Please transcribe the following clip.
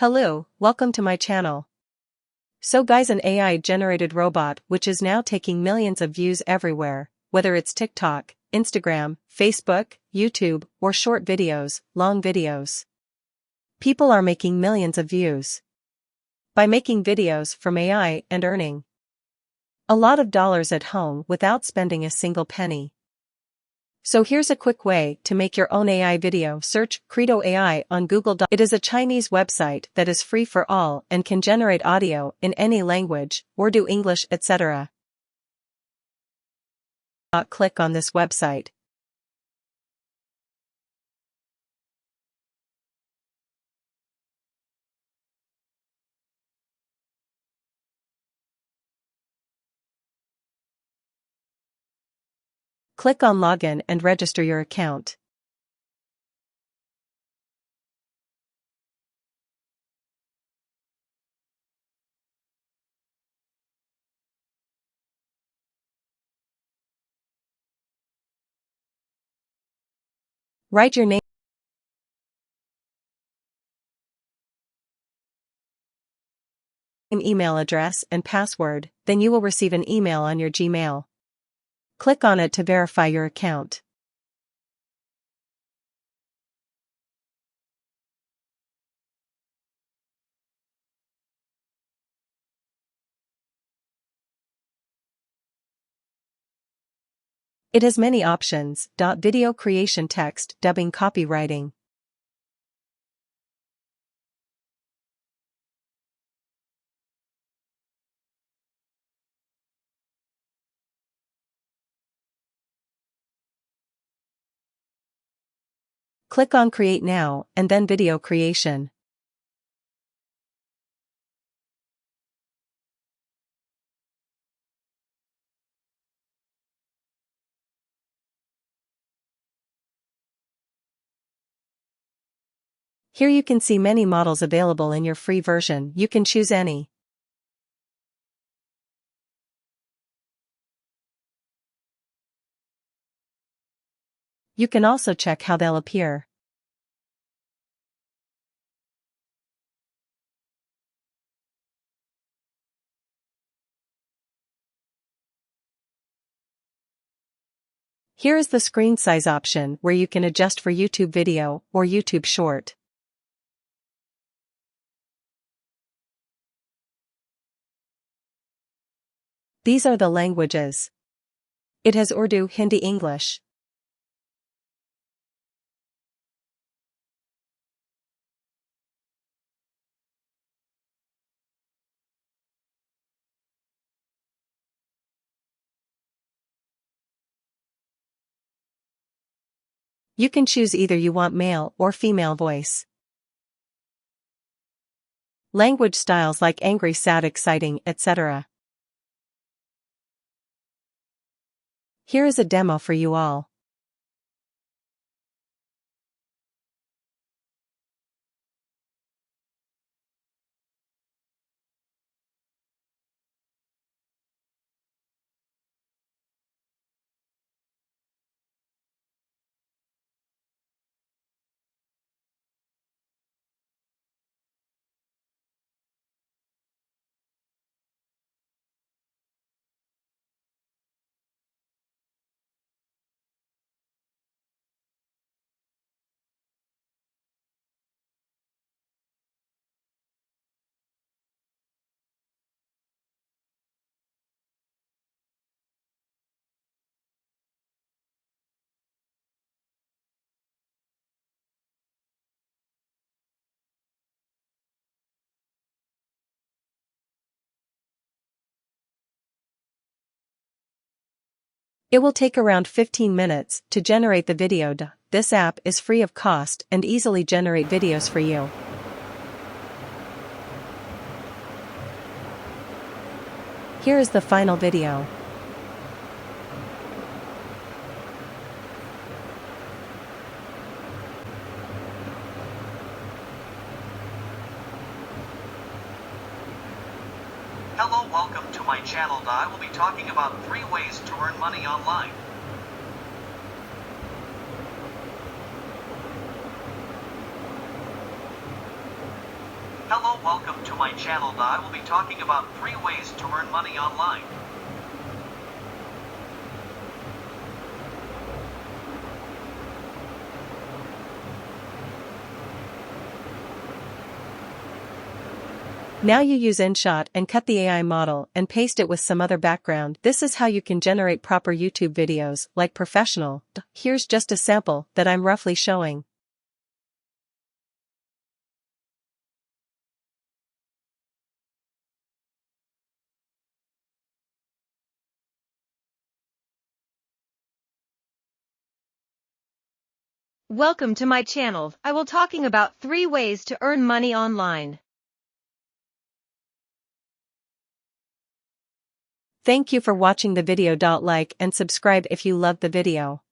Hello, welcome to my channel. So guys, an AI-generated robot which is now taking millions of views everywhere, whether it's TikTok, Instagram, Facebook, YouTube, or short videos, long videos. People are making millions of views by making videos from AI and earning a lot of dollars at home without spending a single penny. So here's a quick way to make your own AI video. Search Credo AI on Google. It is a Chinese website that is free for all and can generate audio in any language, Urdu, English, etc. Click on this website. Click on Login and register your account. Write your name, email address, and password, then you will receive an email on your Gmail. Click on it to verify your account. It has many options: video creation, text, dubbing, copywriting. Click on Create Now, and then Video Creation. Here you can see many models available in your free version. You can choose any. You can also check how they'll appear. Here is the screen size option where you can adjust for YouTube video or YouTube short. These are the languages. It has Urdu, Hindi, English. You can choose either you want male or female voice. Language styles like angry, sad, exciting, etc. Here is a demo for you all. It will take around 15 minutes to generate the video. This app is free of cost and easily generate videos for you. Here is the final video. Hello, welcome to my channel. I will be talking about 3 ways to earn money online. Hello, welcome to my channel. I will be talking about 3 ways to earn money online. Now you use InShot and cut the AI model and paste it with some other background. This is how you can generate proper YouTube videos, like professional. Here's just a sample that I'm roughly showing. Welcome to my channel. I will talking about 3 ways to earn money online. Thank you for watching the video. Like and subscribe if you loved the video.